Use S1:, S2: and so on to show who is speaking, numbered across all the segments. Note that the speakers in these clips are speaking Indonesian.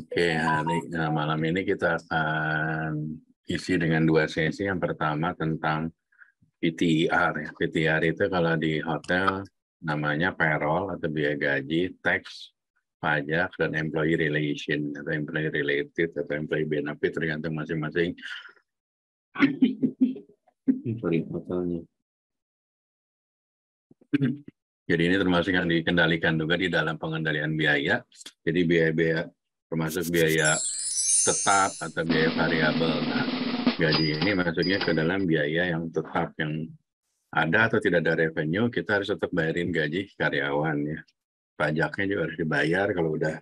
S1: Oke, malam ini kita akan isi dengan dua sesi. Yang pertama tentang PTR. Ya. PTR itu kalau di hotel namanya payroll atau biaya gaji, tax, pajak, dan employee relation atau employee related atau employee benefit tergantung masing-masing. Sorry, hotelnya. Jadi ini termasuk yang dikendalikan juga di dalam pengendalian biaya. Jadi biaya-biaya termasuk biaya tetap atau biaya variabel. Nah, gaji ini maksudnya ke dalam biaya yang tetap yang ada atau tidak ada revenue, kita harus tetap bayarin gaji karyawan ya. Pajaknya juga harus dibayar kalau udah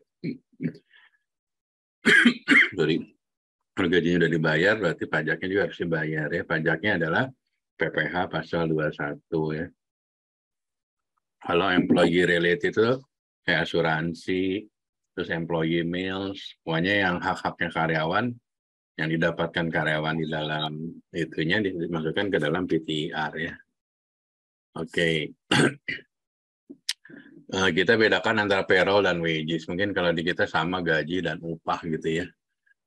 S1: sorry, kalau gajinya udah dibayar berarti pajaknya juga harus dibayar ya. Pajaknya adalah PPh pasal 21 ya. Kalau employee related itu kayak asuransi, terus employee meals, pokoknya yang hak-haknya karyawan yang didapatkan karyawan di dalam itunya dimasukkan ke dalam PTR ya. Oke. Kita bedakan antara payroll dan wages. Mungkin kalau di kita sama gaji dan upah gitu ya.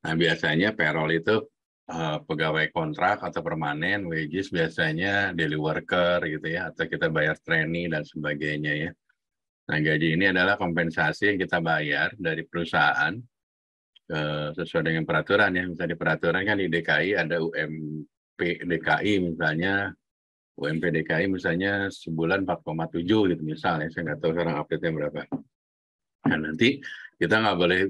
S1: Nah, biasanya payroll itu pegawai kontrak atau permanen, wages biasanya daily worker gitu ya, atau kita bayar trainee dan sebagainya ya. Nah, gaji ini adalah kompensasi yang kita bayar dari perusahaan sesuai dengan peraturan ya. Misalnya di peraturan kan di DKI ada UMP DKI misalnya, UMP DKI misalnya sebulan 4,7 gitu misalnya. Saya nggak tahu sekarang update-nya berapa. Nah, nanti kita nggak boleh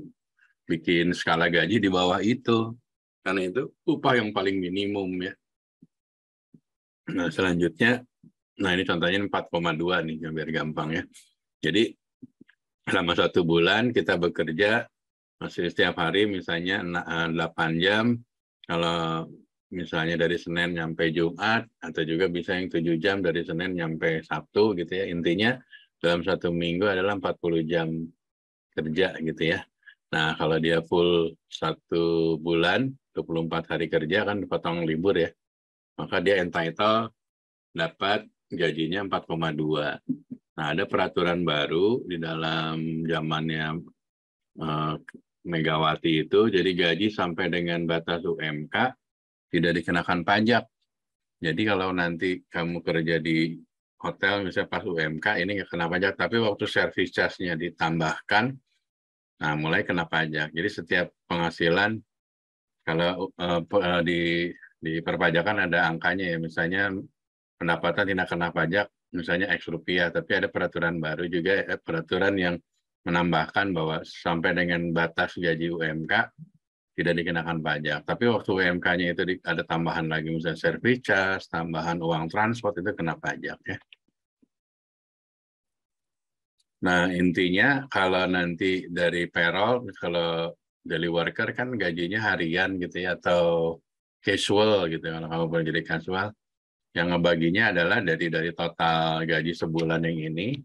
S1: bikin skala gaji di bawah itu. Karena itu upah yang paling minimum ya. Nah, selanjutnya, nah ini contohnya 4,2 nih, biar gampang ya. Jadi, selama 1 bulan kita bekerja masih setiap hari misalnya 8 jam, kalau misalnya dari Senin nyampe Jumat, atau juga bisa yang 7 jam dari Senin nyampe Sabtu gitu ya. Intinya dalam 1 minggu adalah 40 jam kerja gitu ya. Nah, kalau dia full 1 bulan, 24 hari kerja kan dipotong libur ya. Maka dia entitled dapat gajinya 4,2. Nah, ada peraturan baru di dalam zamannya Megawati itu, jadi gaji sampai dengan batas UMK tidak dikenakan pajak. Jadi kalau nanti kamu kerja di hotel, misalnya pas UMK, ini nggak kena pajak, tapi waktu service charge-nya ditambahkan, nah mulai kena pajak. Jadi setiap penghasilan, kalau di perpajakan ada angkanya ya, misalnya pendapatan tidak kena pajak, misalnya X rupiah, tapi ada peraturan baru juga, peraturan yang menambahkan bahwa sampai dengan batas gaji UMK tidak dikenakan pajak. Tapi waktu UMK-nya itu ada tambahan lagi, misalnya service charge, tambahan uang transport, itu kena pajak ya. Nah, intinya kalau nanti dari payroll, kalau daily worker kan gajinya harian gitu ya, atau casual gitu, kalau kamu boleh jadi casual. Yang ngebaginya adalah dari total gaji sebulan yang ini,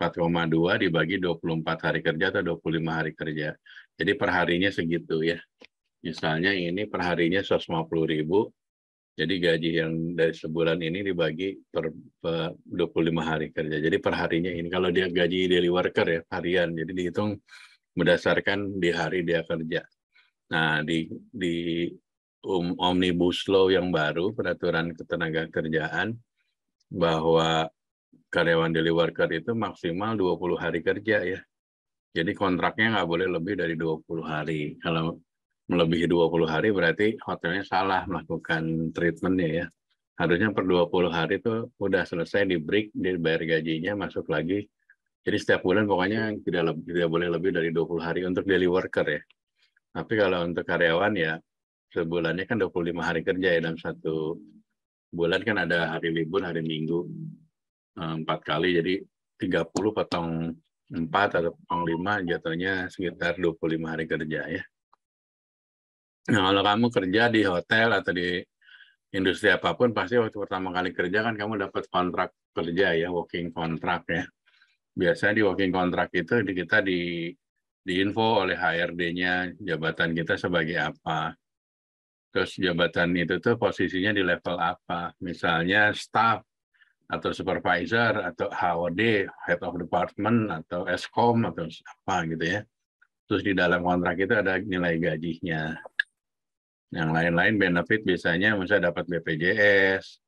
S1: 4,2 dibagi 24 hari kerja atau 25 hari kerja. Jadi perharinya segitu ya. Misalnya ini perharinya 150.000, jadi gaji yang dari sebulan ini dibagi per 25 hari kerja. Jadi perharinya ini, kalau dia gaji daily worker ya, harian, jadi dihitung berdasarkan di hari dia kerja. Nah, di Omnibus Law yang baru, peraturan ketenagakerjaan, bahwa karyawan daily worker itu maksimal 20 hari kerja ya. Jadi kontraknya nggak boleh lebih dari 20 hari. Kalau melebihi 20 hari berarti hotelnya salah melakukan treatmentnya ya. Harusnya per 20 hari itu udah selesai di break, dibayar gajinya, masuk lagi. Jadi setiap bulan pokoknya tidak boleh lebih dari 20 hari untuk daily worker ya. Tapi kalau untuk karyawan ya sebulannya kan 25 hari kerja ya, dalam 1 bulan kan ada hari libur, hari Minggu 4 kali, jadi 30 potong 4 atau potong 5 jatuhnya sekitar 25 hari kerja ya. Nah, kalau kamu kerja di hotel atau di industri apapun, pasti waktu pertama kali kerja kan kamu dapat kontrak kerja ya, working contract ya. Biasanya di working contract itu kita diinfo oleh HRD-nya jabatan kita sebagai apa. Terus jabatan itu tuh posisinya di level apa. Misalnya staff atau supervisor atau HOD, head of department atau escom atau apa gitu ya. Terus di dalam kontrak itu ada nilai gajinya. Yang lain-lain benefit biasanya misalnya dapat BPJS,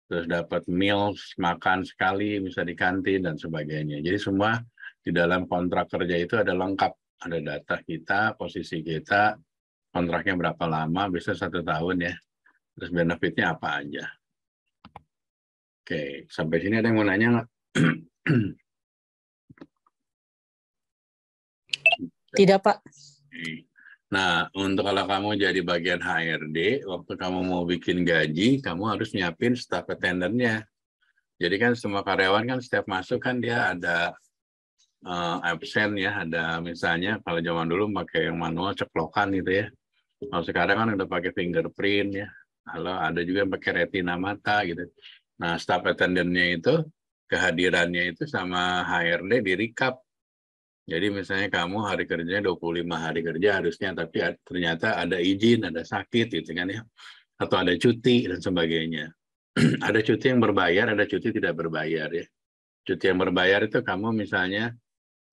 S1: terus dapat meals, makan sekali, bisa di kantin, dan sebagainya. Jadi semua di dalam kontrak kerja itu ada lengkap. Ada data kita, posisi kita, kontraknya berapa lama, bisa 1 tahun ya. Terus benefitnya apa aja. Oke, sampai sini ada yang mau nanya nggak?
S2: Tidak, Pak.
S1: Nah, untuk kalau kamu jadi bagian HRD, waktu kamu mau bikin gaji, kamu harus nyiapin staff attendant-nya. Jadi kan semua karyawan kan setiap masuk kan dia ada absen ya, ada misalnya kalau zaman dulu pakai yang manual ceplokan gitu ya. Kalau sekarang kan udah pakai fingerprint ya. Kalau ada juga yang pakai retina mata gitu. Nah, staff attendant-nya itu kehadirannya itu sama HRD di recap. Jadi misalnya kamu hari kerjanya 25 hari kerja harusnya, tapi ternyata ada izin, ada sakit gitu kan ya. Atau ada cuti dan sebagainya. Ada cuti yang berbayar, ada cuti tidak berbayar ya. Cuti yang berbayar itu kamu misalnya,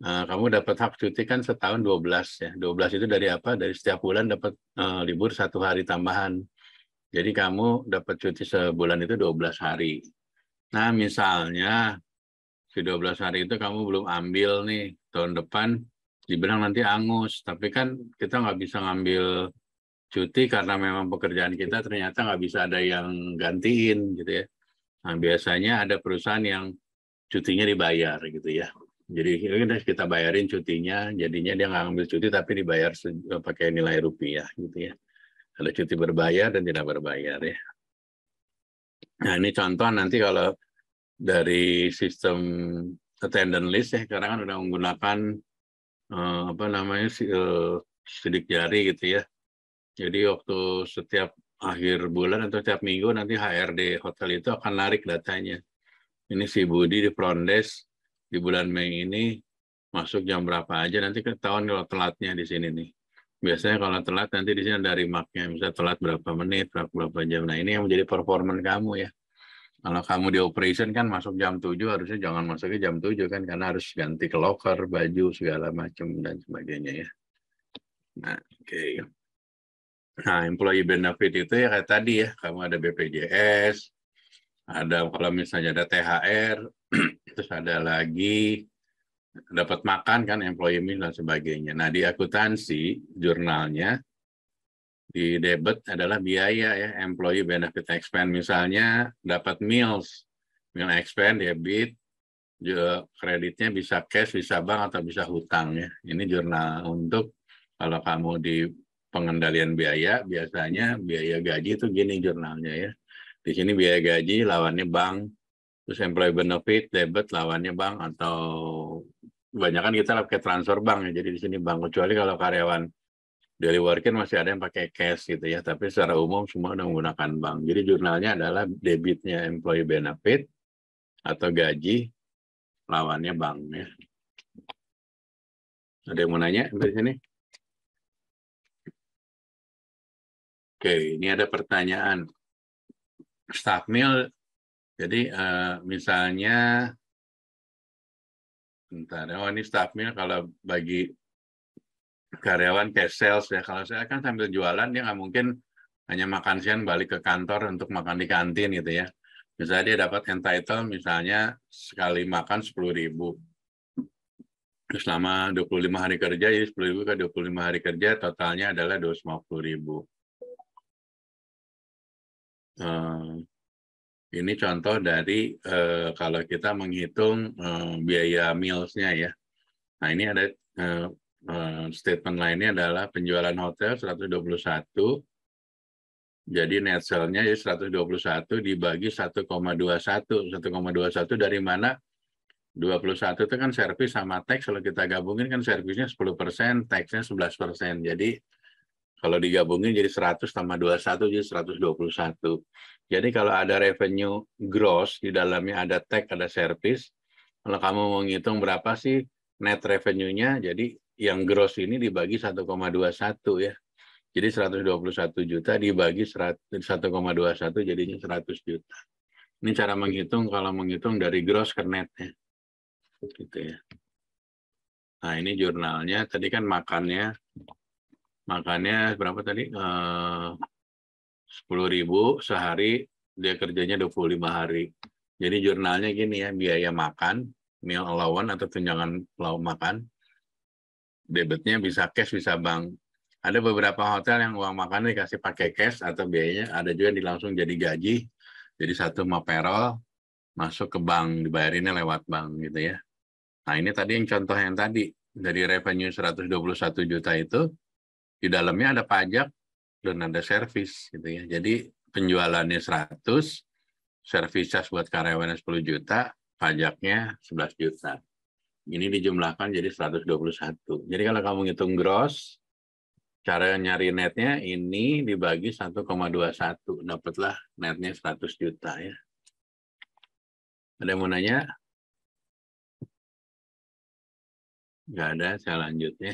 S1: kamu dapat hak cuti kan setahun 12 ya. 12 itu dari apa? Dari setiap bulan dapat libur 1 hari tambahan. Jadi kamu dapat cuti sebulan itu 12 hari. Nah misalnya, di 12 hari itu kamu belum ambil nih, tahun depan dibilang nanti angus, tapi kan kita nggak bisa ngambil cuti karena memang pekerjaan kita ternyata nggak bisa ada yang gantiin gitu ya. Nah biasanya ada perusahaan yang cutinya dibayar gitu ya. Jadi kita bayarin cutinya, jadinya dia nggak ngambil cuti tapi dibayar pakai nilai rupiah gitu ya. Ada cuti berbayar dan tidak berbayar ya. Nah ini contoh nanti kalau dari sistem attendant list ya, sekarang kan udah menggunakan apa namanya sidik jari gitu ya. Jadi waktu setiap akhir bulan atau setiap minggu nanti HRD hotel itu akan narik datanya. Ini si Budi di front desk di bulan Mei ini masuk jam berapa aja, nanti ketahuan kalau telatnya di sini nih. Biasanya kalau telat nanti di sini ada remark-nya, misalnya telat berapa menit, berapa jam. Nah ini yang menjadi performan kamu ya. Kalau kamu di operation kan masuk jam 7, harusnya jangan masuknya jam 7 kan, karena harus ganti ke locker, baju, segala macam, dan sebagainya ya. Nah, oke. Nah, employee benefit itu ya kayak tadi ya, kamu ada BPJS, ada kalau misalnya ada THR, terus ada lagi dapat makan kan, employee meal dan sebagainya. Nah, di akuntansi, jurnalnya, di debit adalah biaya ya, employee benefit expense. Misalnya dapat meals, meal expense, debit, kreditnya bisa cash, bisa bank, atau bisa hutang ya. Ini jurnal untuk kalau kamu di pengendalian biaya, biasanya biaya gaji itu gini jurnalnya ya. Di sini biaya gaji lawannya bank, terus employee benefit, debit lawannya bank, atau kebanyakan kita pakai transfer bank ya. Jadi di sini bank, kecuali kalau karyawan daily worker masih ada yang pakai cash gitu ya. Tapi secara umum semua udah menggunakan bank. Jadi jurnalnya adalah debitnya employee benefit atau gaji, lawannya bank ya. Ada yang mau nanya dari sini? Oke, ini ada pertanyaan. Staff meal, jadi misalnya, bentar, oh ini staff meal kalau bagi karyawan cash sales ya. Kalau saya kan sambil jualan, dia nggak mungkin hanya makan siang balik ke kantor untuk makan di kantin gitu ya. Misalnya dia dapat entitle, misalnya sekali makan 10.000. Selama 25 hari kerja, jadi 10.000 ke 25 hari kerja, totalnya adalah 250.000. Ini contoh dari kalau kita menghitung biaya meals-nya ya. Nah ini ada statement lainnya adalah penjualan hotel 121, jadi net sale-nya 121 dibagi 1,21. 1,21 dari mana? 21 itu kan servis sama tax, kalau kita gabungin kan servisnya 10%, tax-nya 11%. Jadi kalau digabungin jadi 100 tambah 21 jadi 121. Jadi kalau ada revenue gross, di dalamnya ada tax, ada service. Kalau kamu mau ngitung berapa sih net revenue-nya, jadi yang gross ini dibagi 1,21 ya. Jadi 121 juta dibagi 1,21 jadinya 100 juta. Ini cara menghitung kalau menghitung dari gross ke net ya. Gitu ya. Nah, ini jurnalnya. Tadi kan makannya berapa tadi? 10.000 sehari, dia kerjanya 25 hari. Jadi jurnalnya gini ya, biaya makan, meal allowance atau tunjangan makan, debitnya bisa cash, bisa bank. Ada beberapa hotel yang uang makan dikasih pakai cash atau biayanya, ada juga yang langsung jadi gaji, jadi satu mau payroll, masuk ke bank, dibayarinnya lewat bank gitu ya. Nah ini tadi yang contoh yang tadi, dari revenue 121 juta itu, di dalamnya ada pajak dan ada servis gitu ya. Jadi penjualannya 100, service charge buat karyawannya 10 juta, pajaknya 11 juta. Ini dijumlahkan jadi 121. Jadi kalau kamu ngitung gross, cara nyari netnya ini dibagi 1,21, dapatlah netnya 100 juta ya. Ada yang mau nanya? Nggak ada, saya lanjut ya.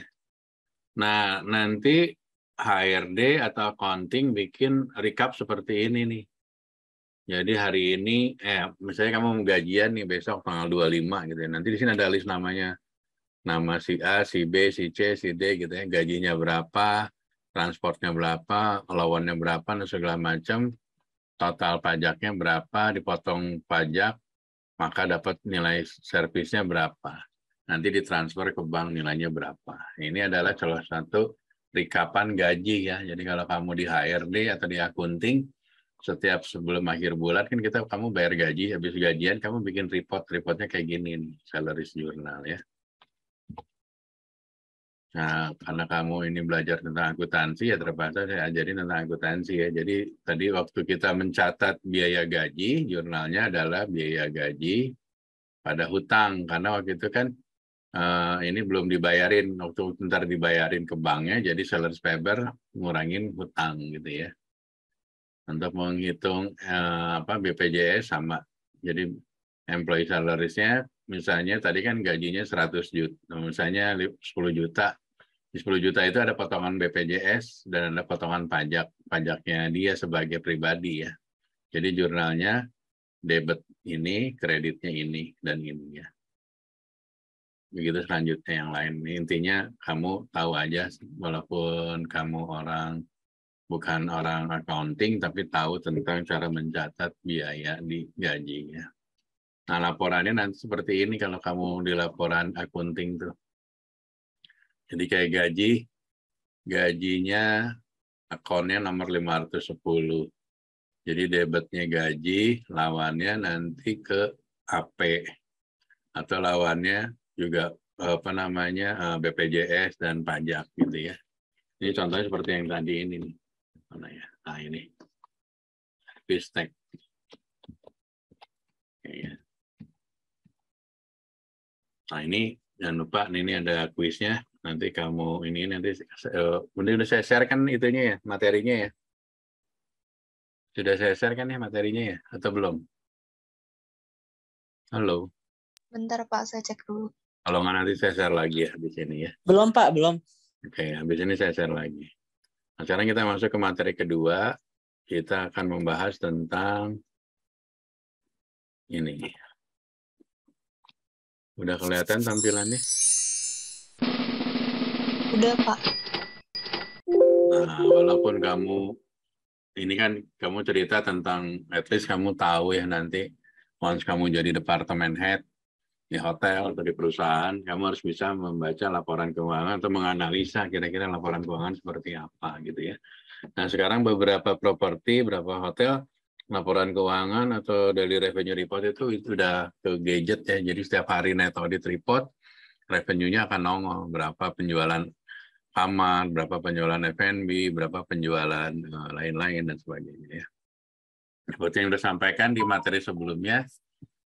S1: Nah, nanti HRD atau accounting bikin recap seperti ini nih. Jadi hari ini, misalnya kamu gajian nih besok tanggal 25 gitu ya. Nanti di sini ada list namanya. Nama si A, si B, si C, si D gitu ya. Gajinya berapa, transportnya berapa, lawannya berapa, dan segala macam. Total pajaknya berapa, dipotong pajak, maka dapat nilai servisnya berapa. Nanti ditransfer ke bank nilainya berapa. Ini adalah salah satu rekapan gaji ya. Jadi kalau kamu di HRD atau di akunting, setiap sebelum akhir bulan kan kamu bayar gaji, habis gajian kamu bikin reportnya kayak gini nih, salaries journal ya. Nah, karena kamu ini belajar tentang akuntansi ya terpaksa saya ajarin tentang akuntansi ya. Jadi tadi waktu kita mencatat biaya gaji, jurnalnya adalah biaya gaji pada hutang karena waktu itu kan ini belum dibayarin, waktu ntar dibayarin ke banknya, jadi sales paper ngurangin hutang gitu ya. Untuk menghitung BPJS sama. Jadi employee salaries-nya misalnya tadi kan gajinya 100 juta, misalnya 10 juta. Di 10 juta itu ada potongan BPJS dan ada potongan pajaknya dia sebagai pribadi ya. Jadi jurnalnya debit ini, kreditnya ini, dan ini ya. Begitu selanjutnya yang lain. Intinya kamu tahu aja, walaupun kamu bukan orang accounting, tapi tahu tentang cara mencatat biaya di gajinya. Nah, laporannya nanti seperti ini kalau kamu di laporan accounting tuh. Jadi kayak gajinya akunnya nomor 510. Jadi debitnya gaji, lawannya nanti ke AP atau lawannya juga BPJS dan pajak gitu ya. Ini contohnya seperti yang tadi ini nih. Mana ya? Nah ini Pistek. Ya. Nah ini jangan lupa ini ada kuisnya. Nanti kamu udah saya share kan itunya ya, materinya ya. Sudah saya share kan ya materinya ya atau belum? Halo.
S2: Bentar Pak, saya cek dulu.
S1: Kalau nggak nanti saya share lagi ya habis ini ya.
S3: Belum Pak, belum.
S1: Oke, habis ini saya share lagi. Nah, sekarang kita masuk ke materi kedua. Kita akan membahas tentang ini. Udah kelihatan tampilannya?
S2: Udah Pak.
S1: Nah, walaupun ini kan kamu cerita tentang, at least kamu tahu ya nanti, once kamu jadi departemen head di hotel atau di perusahaan, kamu harus bisa membaca laporan keuangan atau menganalisa kira-kira laporan keuangan seperti apa gitu ya. Nah, sekarang beberapa properti, beberapa hotel, laporan keuangan atau daily revenue report itu udah ke gadget ya. Jadi setiap hari net audit report, revenue-nya akan nongol. Berapa penjualan kamar, berapa penjualan F&B, berapa penjualan lain-lain, dan sebagainya ya. Seperti yang sudah sampaikan di materi sebelumnya,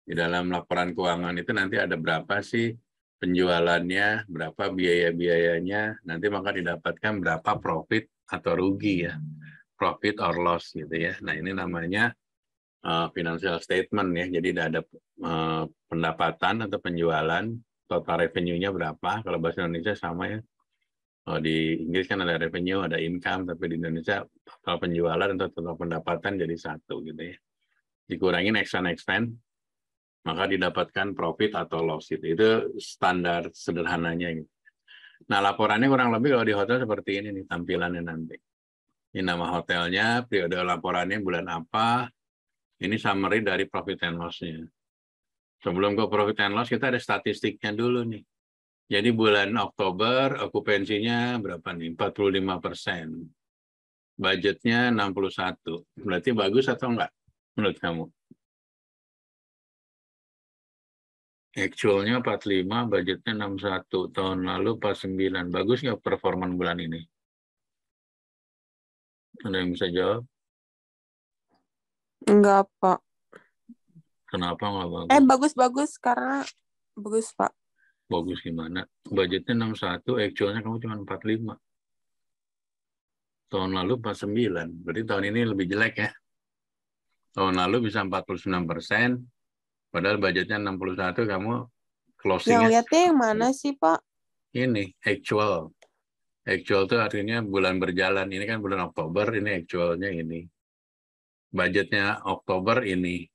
S1: di dalam laporan keuangan itu nanti ada berapa sih penjualannya, berapa biaya-biayanya, nanti maka didapatkan berapa profit atau rugi ya, profit or loss gitu ya. Nah ini namanya financial statement ya, jadi ada pendapatan atau penjualan, total revenue-nya berapa, kalau bahasa Indonesia sama ya. Kalau di Inggris kan ada revenue, ada income, tapi di Indonesia total penjualan atau total pendapatan jadi satu gitu ya. Dikurangin expense, maka didapatkan profit atau loss itu. Itu standar sederhananya. Gitu. Nah, laporannya kurang lebih kalau di hotel seperti ini nih tampilannya nanti. Ini nama hotelnya, periode laporannya bulan apa. Ini summary dari profit and loss-nya. Sebelum ke profit and loss, kita ada statistiknya dulu nih. Jadi bulan Oktober, okupansinya berapa nih? 45%. Budgetnya 61. Berarti bagus atau enggak menurut kamu? Actualnya 45, budgetnya 61. Tahun lalu 49. Bagus nggak performan bulan ini? Ada yang bisa jawab?
S3: Enggak, Pak.
S1: Kenapa nggak bagus?
S3: Bagus-bagus karena bagus, Pak.
S1: Bagus gimana? Budgetnya 61, actualnya kamu cuma 45. Tahun lalu 49. Berarti tahun ini lebih jelek ya. Tahun lalu bisa 49%, padahal budgetnya 61, kamu closingnya.
S3: Yang lihatnya yang mana sih, Pak?
S1: Ini, actual. Actual itu artinya bulan berjalan. Ini kan bulan Oktober, ini actualnya ini. Budgetnya Oktober ini.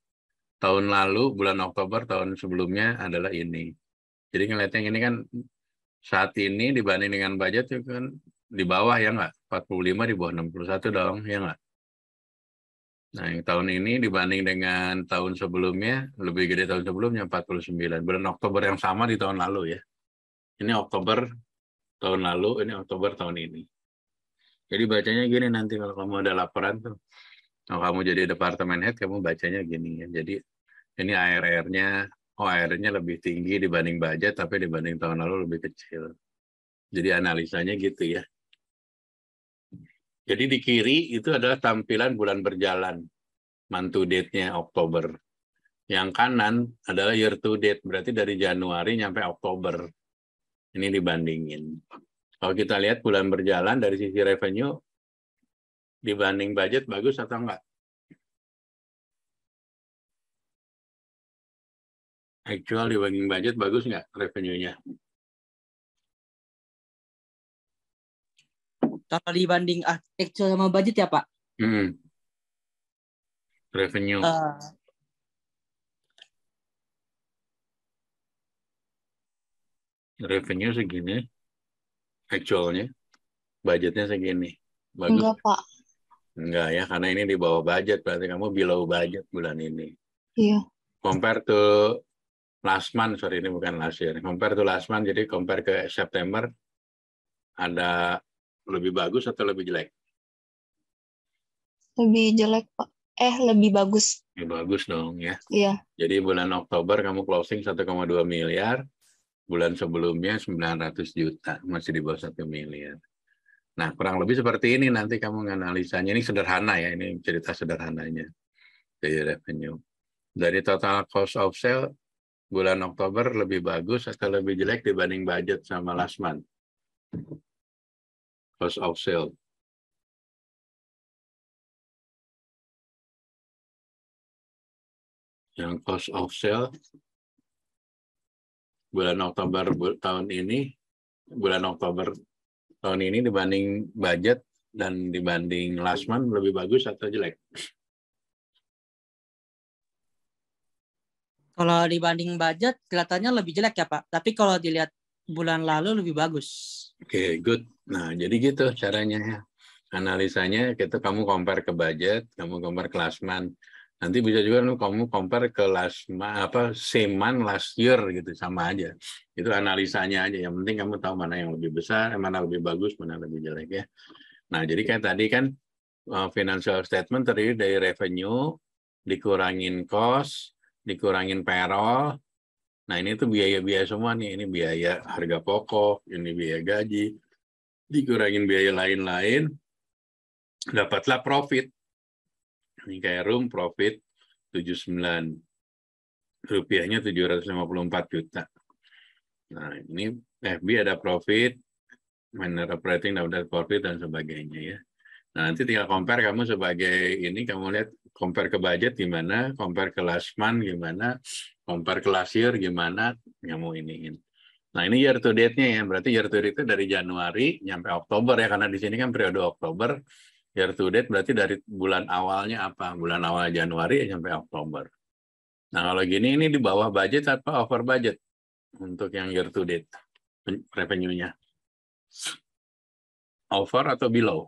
S1: Tahun lalu, bulan Oktober, tahun sebelumnya adalah ini. Jadi ngeliatnya ini kan saat ini dibanding dengan budget itu kan di bawah ya nggak? 45 di bawah 61 dong, ya nggak? Nah, yang tahun ini dibanding dengan tahun sebelumnya, lebih gede tahun sebelumnya, 49. Bulan Oktober yang sama di tahun lalu ya. Ini Oktober tahun lalu, ini Oktober tahun ini. Jadi bacanya gini nanti kalau kamu ada laporan tuh. Kalau kamu jadi departemen head, kamu bacanya gini ya. Jadi ini ARR-nya, ARR-nya lebih tinggi dibanding budget, tapi dibanding tahun lalu lebih kecil. Jadi analisanya gitu ya. Jadi di kiri itu adalah tampilan bulan berjalan, month to date-nya Oktober. Yang kanan adalah year to date, berarti dari Januari sampai Oktober. Ini dibandingin. Kalau kita lihat bulan berjalan dari sisi revenue, dibanding budget bagus atau enggak? Actual dibanding budget bagus nggak revenue-nya?
S4: Kalau dibanding actual sama budget ya Pak?
S1: Revenue. Revenue segini, actualnya, budgetnya segini. Bagus?
S2: Enggak, Pak.
S1: Enggak ya, karena ini di bawah budget, berarti kamu below budget bulan ini.
S2: Iya.
S1: Compare to last month, sorry ini bukan last year. Compare to last month, jadi compare ke September, ada lebih bagus atau lebih jelek?
S2: Lebih jelek, Pak. Lebih bagus.
S1: Ya, bagus dong ya.
S2: Iya.
S1: Jadi bulan Oktober kamu closing 1,2 miliar, bulan sebelumnya 900 juta, masih di bawah 1 miliar. Nah, kurang lebih seperti ini nanti kamu menganalisanya. Ini sederhana ya, ini cerita sederhananya dari revenue. Dari total cost of sale, bulan Oktober lebih bagus atau lebih jelek dibanding budget sama last month? Cost of sale. Yang cost of sale bulan Oktober tahun ini, bulan Oktober tahun ini dibanding budget dan dibanding last month lebih bagus atau jelek?
S4: Kalau dibanding budget kelihatannya lebih jelek ya Pak. Tapi kalau dilihat bulan lalu lebih bagus.
S1: Oke, good. Nah, jadi gitu caranya ya. Analisanya kita kamu compare ke budget, kamu compare ke last month. Nanti bisa juga kamu compare ke same month last year gitu, sama aja. Itu analisanya aja. Yang penting kamu tahu mana yang lebih besar, mana lebih bagus, mana lebih jelek ya. Nah, jadi kayak tadi kan financial statement terdiri dari revenue, dikurangin cost, dikurangin payroll. Nah, ini tuh biaya-biaya semua nih. Ini biaya harga pokok, ini biaya gaji, dikurangin biaya lain-lain, dapatlah profit. Ini kayak room profit 79. Rupiahnya 754 juta. Nah, ini FB ada profit, manner operating dapat profit dan sebagainya ya. Nah, nanti tinggal compare kamu sebagai ini, kamu lihat compare ke budget gimana, compare ke last month gimana, compare ke last year gimana, kamu iniin. Nah, ini year to date-nya ya, berarti year to date itu dari Januari sampai Oktober ya, karena di sini kan periode Oktober, year to date berarti dari bulan awalnya apa? Bulan awal Januari sampai Oktober. Nah, kalau gini ini di bawah budget apa over budget untuk yang year to date revenue-nya? Over atau below?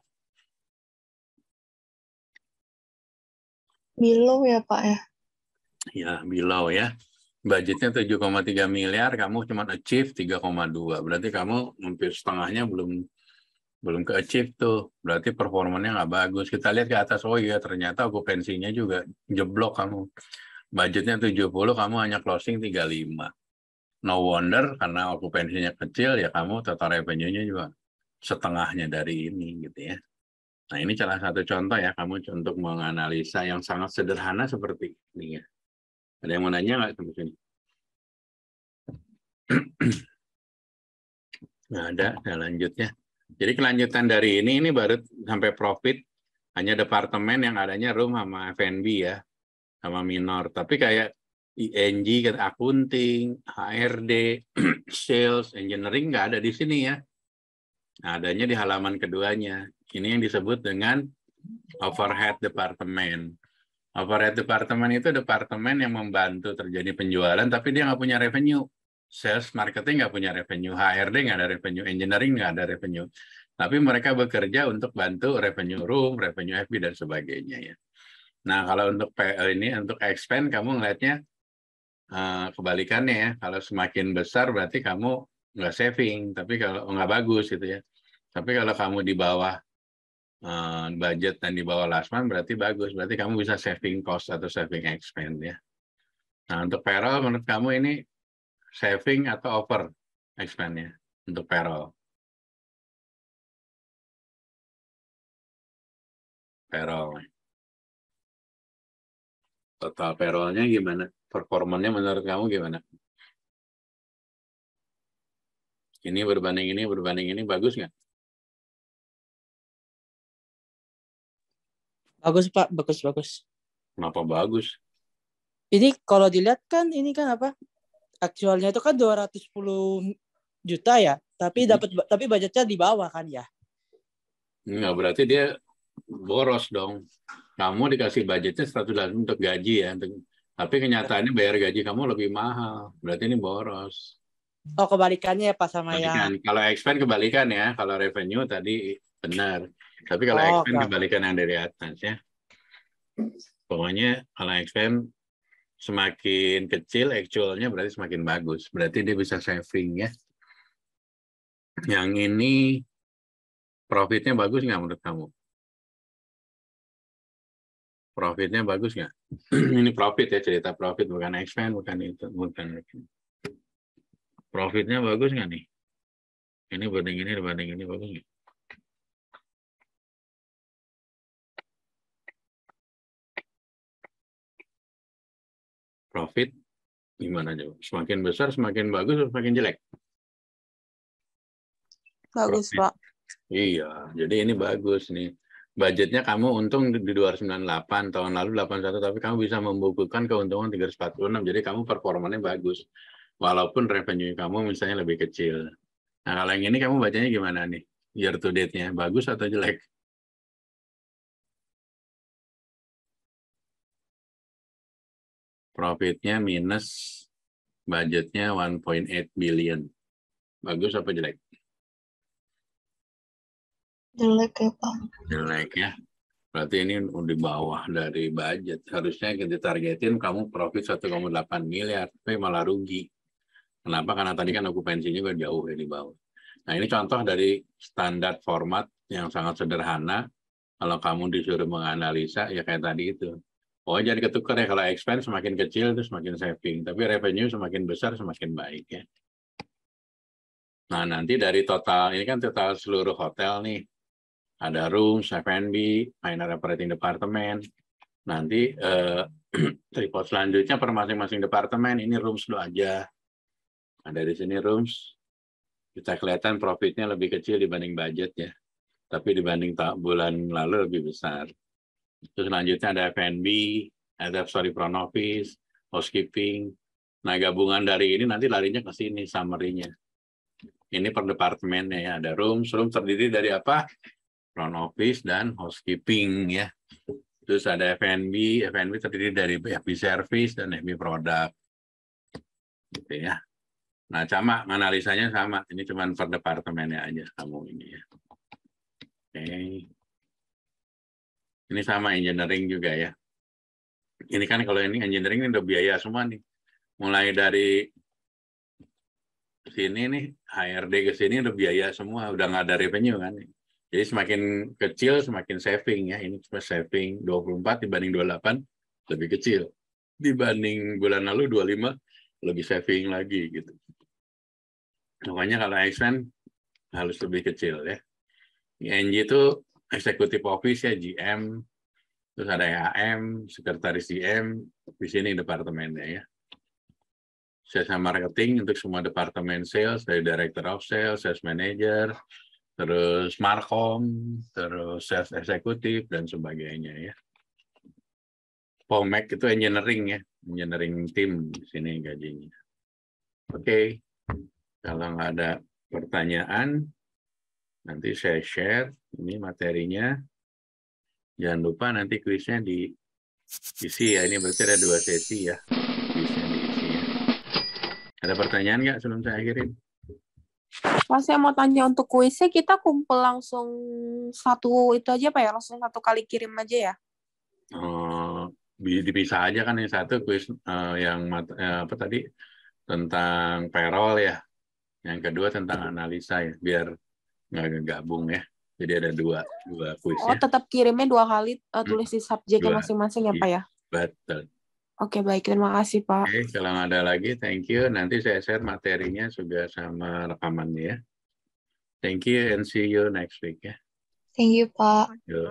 S2: Below ya Pak ya.
S1: Ya, below ya. Budgetnya 7,3 miliar, kamu cuma achieve 3,2. Berarti kamu hampir setengahnya belum ke achieve tuh. Berarti performanya nggak bagus. Kita lihat ke atas, oh iya ternyata okupansinya juga jeblok kamu. Budgetnya 70, kamu hanya closing 35. No wonder, karena okupansinya kecil, ya kamu total revenue-nya juga setengahnya dari ini gitu ya. Nah, ini salah satu contoh ya, kamu untuk menganalisa yang sangat sederhana seperti ini ya. Ada yang mau nanya nggak sampai sini? Nggak ada, nah lanjutnya. Jadi kelanjutan dari ini baru sampai profit, hanya departemen yang adanya room sama F&B ya, sama minor. Tapi kayak ING, accounting, HRD, sales, engineering nggak ada di sini ya. Nah, adanya di halaman keduanya. Ini yang disebut dengan overhead department. Overhead department itu departemen yang membantu terjadi penjualan, tapi dia nggak punya revenue. Sales, marketing nggak punya revenue, HRD nggak ada revenue, engineering nggak ada revenue. Tapi mereka bekerja untuk bantu revenue room, revenue FB, dan sebagainya ya. Nah, kalau untuk ini, untuk expand, kamu ngelihatnya kebalikannya ya. Kalau semakin besar berarti kamu nggak saving, tapi kalau nggak bagus gitu ya. Tapi kalau kamu di bawah budget dan di bawah last month berarti bagus. Berarti kamu bisa saving cost atau saving expense ya. Nah, untuk payroll menurut kamu ini saving atau over expense-nya untuk payroll? Payroll. Total payroll-nya gimana? Performanya menurut kamu gimana? Ini berbanding ini bagus nggak?
S4: Bagus Pak, bagus.
S1: Kenapa bagus?
S4: Ini kalau dilihat kan ini kan apa? Aktualnya itu kan 210 juta ya, tapi budgetnya di bawah kan ya.
S1: Nggak, berarti dia boros dong. Kamu dikasih budgetnya 100 untuk gaji ya. Tapi kenyataannya bayar gaji kamu lebih mahal. Berarti ini boros.
S4: Oh, kebalikannya ya Pak sama yang...
S1: Kalau expand kebalikan ya. Kalau revenue tadi benar. Tapi kalau expand kebalikan yang dari atas ya. Pokoknya kalau expand semakin kecil actualnya berarti semakin bagus. Berarti dia bisa saving ya. Yang ini profitnya bagus nggak menurut kamu? Profitnya bagus nggak? Ini profit ya, cerita profit, bukan expand, bukan itu, bukan. Profitnya bagus nggak nih? Ini banding ini bagus nggak? Profit gimana coba? Semakin besar, semakin bagus, atau semakin jelek?
S3: Bagus,
S1: Profit.
S3: Pak.
S1: Iya, jadi ini bagus nih. Budgetnya kamu untung di 298, tahun lalu 81, tapi kamu bisa membukukan keuntungan 346, jadi kamu performanya bagus. Walaupun revenue kamu misalnya lebih kecil. Nah, kalau yang ini kamu bacanya gimana nih? Year to date-nya, bagus atau jelek? Profitnya minus, budgetnya 1.8 billion. Bagus apa jelek?
S2: Jelek ya Pak.
S1: Jelek ya. Berarti ini di bawah dari budget. Harusnya kita targetin kamu profit 1,8 miliar, tapi malah rugi. Kenapa? Karena tadi kan okupansinya juga jauh ya di bawah. Nah, ini contoh dari standar format yang sangat sederhana. Kalau kamu disuruh menganalisa, ya kayak tadi itu. Oh, jadi ketukar ya, kalau expense semakin kecil itu semakin saving. Tapi revenue semakin besar semakin baik ya. Nah, nanti dari total, ini kan total seluruh hotel nih. Ada rooms, F&B, minor operating department. Nanti report selanjutnya per masing-masing departemen, ini rooms dulu aja. Nah, dari sini rooms, kita kelihatan profitnya lebih kecil dibanding budget ya. Tapi dibanding bulan lalu lebih besar. Terus selanjutnya ada F&B, ada front office, housekeeping. Nah, gabungan dari ini nanti larinya ke sini, summary-nya. Ini per departemennya ya, ada rooms terdiri dari apa? Front office dan housekeeping ya. Terus ada F&B terdiri dari F&B service dan F&B produk. Gitu ya. Nah, sama, analisanya sama. Ini cuma per departemennya aja kamu ini ya. Oke. Ini sama engineering juga ya. Ini kan kalau ini engineering ini udah biaya semua nih. Mulai dari sini nih, HRD ke sini udah biaya semua, udah nggak ada revenue kan. Jadi semakin kecil semakin saving ya. Ini cuma saving 24 dibanding 28 lebih kecil. Dibanding bulan lalu 25 lebih saving lagi gitu. Makanya kalau expense harus lebih kecil ya. ING itu executive office ya, GM, terus ada AM, sekretaris GM, di sini departemennya ya. Sales and marketing untuk semua departemen sales, dari director of sales, sales manager, terus markom, terus sales executive, dan sebagainya ya. POMEC itu engineering ya, engineering team di sini gajinya. Oke, kalau nggak ada pertanyaan, nanti saya share ini materinya. Jangan lupa nanti kuisnya diisi ya, ini berarti ada 2 sesi ya, kuisnya diisi ya. Ada pertanyaan nggak sebelum saya akhirin?
S3: Pas saya mau tanya untuk kuisnya, kita kumpul langsung satu itu aja Pak ya? Langsung satu kali kirim aja ya?
S1: Dipisah aja kan, yang satu kuis yang apa tadi tentang payroll ya, yang kedua tentang analisa ya, biar nggak gabung ya. Jadi ada dua kuis
S3: Oh,
S1: ya.
S3: tetap kirimnya 2 kali, tulis di subjeknya
S1: Dua.
S3: masing-masing ya Pak ya?
S1: Betul.
S3: Oke, baik. Terima kasih Pak.
S1: Oke, kalau nggak ada lagi, thank you. Nanti saya share materinya juga sama rekamannya ya. Thank you and see you next week ya.
S2: Thank you, Pak.
S1: Yuk.